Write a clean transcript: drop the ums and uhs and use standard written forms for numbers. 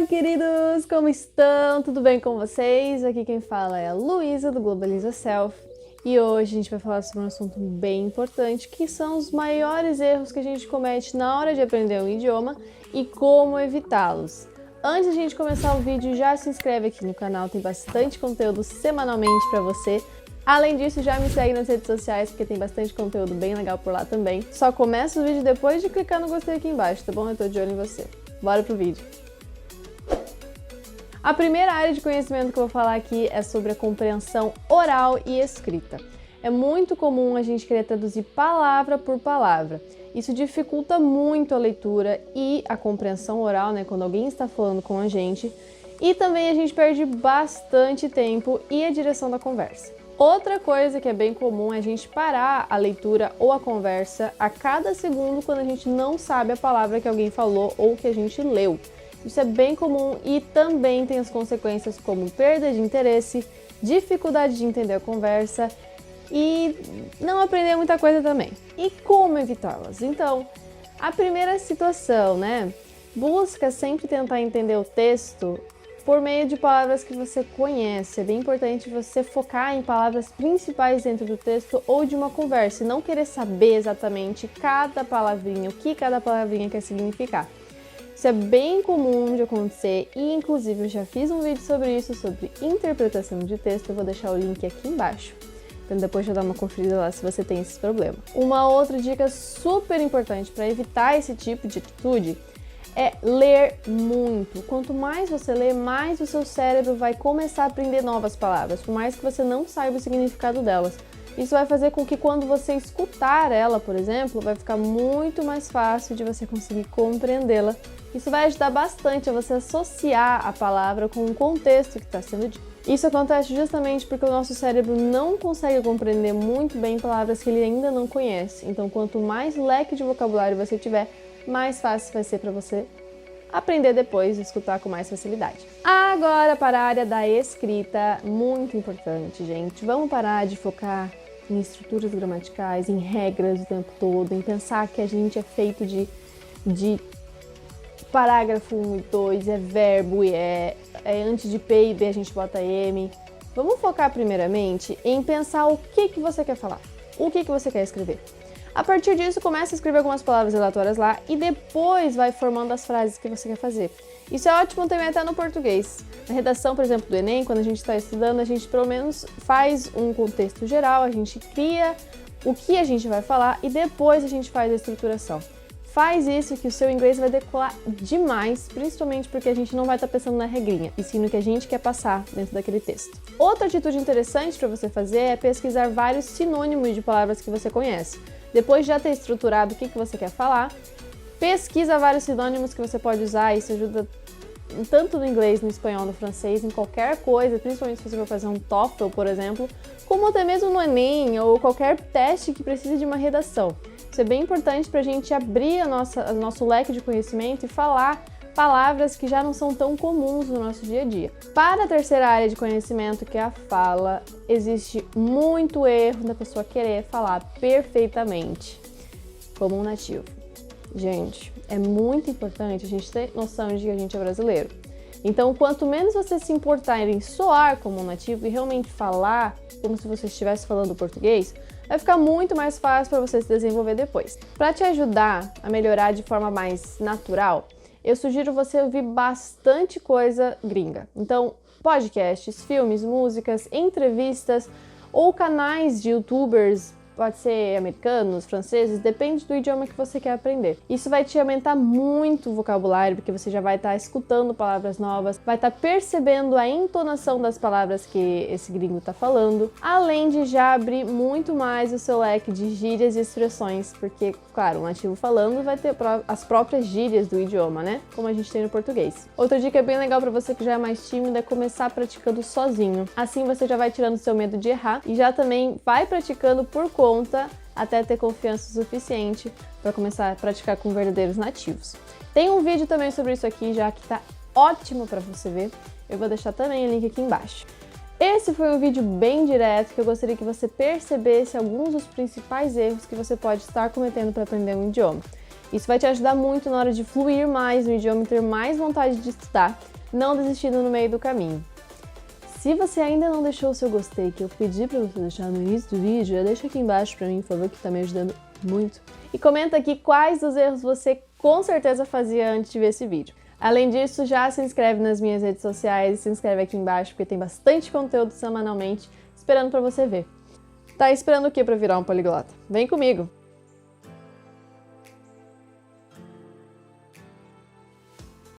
queridos! Como estão? Tudo bem com vocês? Aqui quem fala é a Luísa do Globaliza Self e hoje a gente vai falar sobre um assunto bem importante, que são os maiores erros que a gente comete na hora de aprender um idioma e como evitá-los. Antes de a gente começar o vídeo, já se inscreve aqui no canal, tem bastante conteúdo semanalmente para você. Além disso, já me segue nas redes sociais, porque tem bastante conteúdo bem legal por lá também. Só começa o vídeo depois de clicar no gostei aqui embaixo, tá bom? Eu tô de olho em você. Bora pro vídeo! A primeira área de conhecimento que eu vou falar aqui é sobre a compreensão oral e escrita. É muito comum a gente querer traduzir palavra por palavra. Isso dificulta muito a leitura e a compreensão oral, né, quando alguém está falando com a gente. E também a gente perde bastante tempo e a direção da conversa. Outra coisa que é bem comum é a gente parar a leitura ou a conversa a cada segundo quando a gente não sabe a palavra que alguém falou ou que a gente leu. Isso é bem comum e também tem as consequências como perda de interesse, dificuldade de entender a conversa e não aprender muita coisa também. E como evitá-las? Então, a primeira situação, né? Busca sempre tentar entender o texto por meio de palavras que você conhece. É bem importante você focar em palavras principais dentro do texto ou de uma conversa e não querer saber exatamente cada palavrinha, o que cada palavrinha quer significar. Isso é bem comum de acontecer e, inclusive, eu já fiz um vídeo sobre isso, sobre interpretação de texto. Eu vou deixar o link aqui embaixo. Então depois já dá uma conferida lá se você tem esse problema. Uma outra dica super importante para evitar esse tipo de atitude é ler muito. Quanto mais você lê, mais o seu cérebro vai começar a aprender novas palavras, por mais que você não saiba o significado delas. Isso vai fazer com que quando você escutar ela, por exemplo, vai ficar muito mais fácil de você conseguir compreendê-la. Isso vai ajudar bastante a você associar a palavra com o contexto que está sendo dito. Isso acontece justamente porque o nosso cérebro não consegue compreender muito bem palavras que ele ainda não conhece. Então, quanto mais leque de vocabulário você tiver, mais fácil vai ser para você aprender depois e escutar com mais facilidade. Agora, para a área da escrita, muito importante, gente. Vamos parar de focar em estruturas gramaticais, em regras o tempo todo, em pensar que a gente é feito de parágrafo 1 e 2, é verbo e é antes de P e B a gente bota M. Vamos focar primeiramente em pensar o que você quer falar, o que você quer escrever. A partir disso, começa a escrever algumas palavras aleatórias lá e depois vai formando as frases que você quer fazer. Isso é ótimo também até no português. Na redação, por exemplo, do Enem, quando a gente está estudando, a gente pelo menos faz um contexto geral, a gente cria o que a gente vai falar e depois a gente faz a estruturação. Faz isso que o seu inglês vai decolar demais, principalmente porque a gente não vai estar pensando na regrinha, e sim no que a gente quer passar dentro daquele texto. Outra atitude interessante para você fazer é pesquisar vários sinônimos de palavras que você conhece. Depois de já ter estruturado o que você quer falar, pesquisa vários sinônimos que você pode usar. Isso ajuda tanto no inglês, no espanhol, no francês, em qualquer coisa, principalmente se você for fazer um TOEFL, por exemplo, como até mesmo no Enem ou qualquer teste que precise de uma redação. Isso é bem importante para a gente abrir o nosso leque de conhecimento e falar palavras que já não são tão comuns no nosso dia a dia. Para a terceira área de conhecimento, que é a fala, existe muito erro da pessoa querer falar perfeitamente, como um nativo. Gente, é muito importante a gente ter noção de que a gente é brasileiro. Então, quanto menos você se importar em soar como um nativo e realmente falar como se você estivesse falando português, vai ficar muito mais fácil para você se desenvolver depois. Para te ajudar a melhorar de forma mais natural, eu sugiro você ouvir bastante coisa gringa. Então, podcasts, filmes, músicas, entrevistas ou canais de youtubers, pode ser americanos, franceses, depende do idioma que você quer aprender. Isso vai te aumentar muito o vocabulário, porque você já vai estar escutando palavras novas, vai estar percebendo a entonação das palavras que esse gringo está falando, além de já abrir muito mais o seu leque de gírias e expressões, porque, claro, um nativo falando vai ter as próprias gírias do idioma, né? Como a gente tem no português. Outra dica bem legal para você que já é mais tímido é começar praticando sozinho. Assim você já vai tirando seu medo de errar e já também vai praticando por conta até ter confiança suficiente para começar a praticar com verdadeiros nativos. Tem um vídeo também sobre isso aqui já que tá ótimo para você ver. Eu vou deixar também o link aqui embaixo. Esse foi um vídeo bem direto que eu gostaria que você percebesse alguns dos principais erros que você pode estar cometendo para aprender um idioma. Isso vai te ajudar muito na hora de fluir mais no idioma e ter mais vontade de estudar. não desistindo no meio do caminho. Se você ainda não deixou o seu gostei, que eu pedi para você deixar no início do vídeo, já deixa aqui embaixo para mim, por favor, que tá me ajudando muito. E comenta aqui quais dos erros você com certeza fazia antes de ver esse vídeo. Além disso, já se inscreve nas minhas redes sociais e se inscreve aqui embaixo, porque tem bastante conteúdo semanalmente esperando para você ver. Tá esperando o que para virar um poliglota? Vem comigo!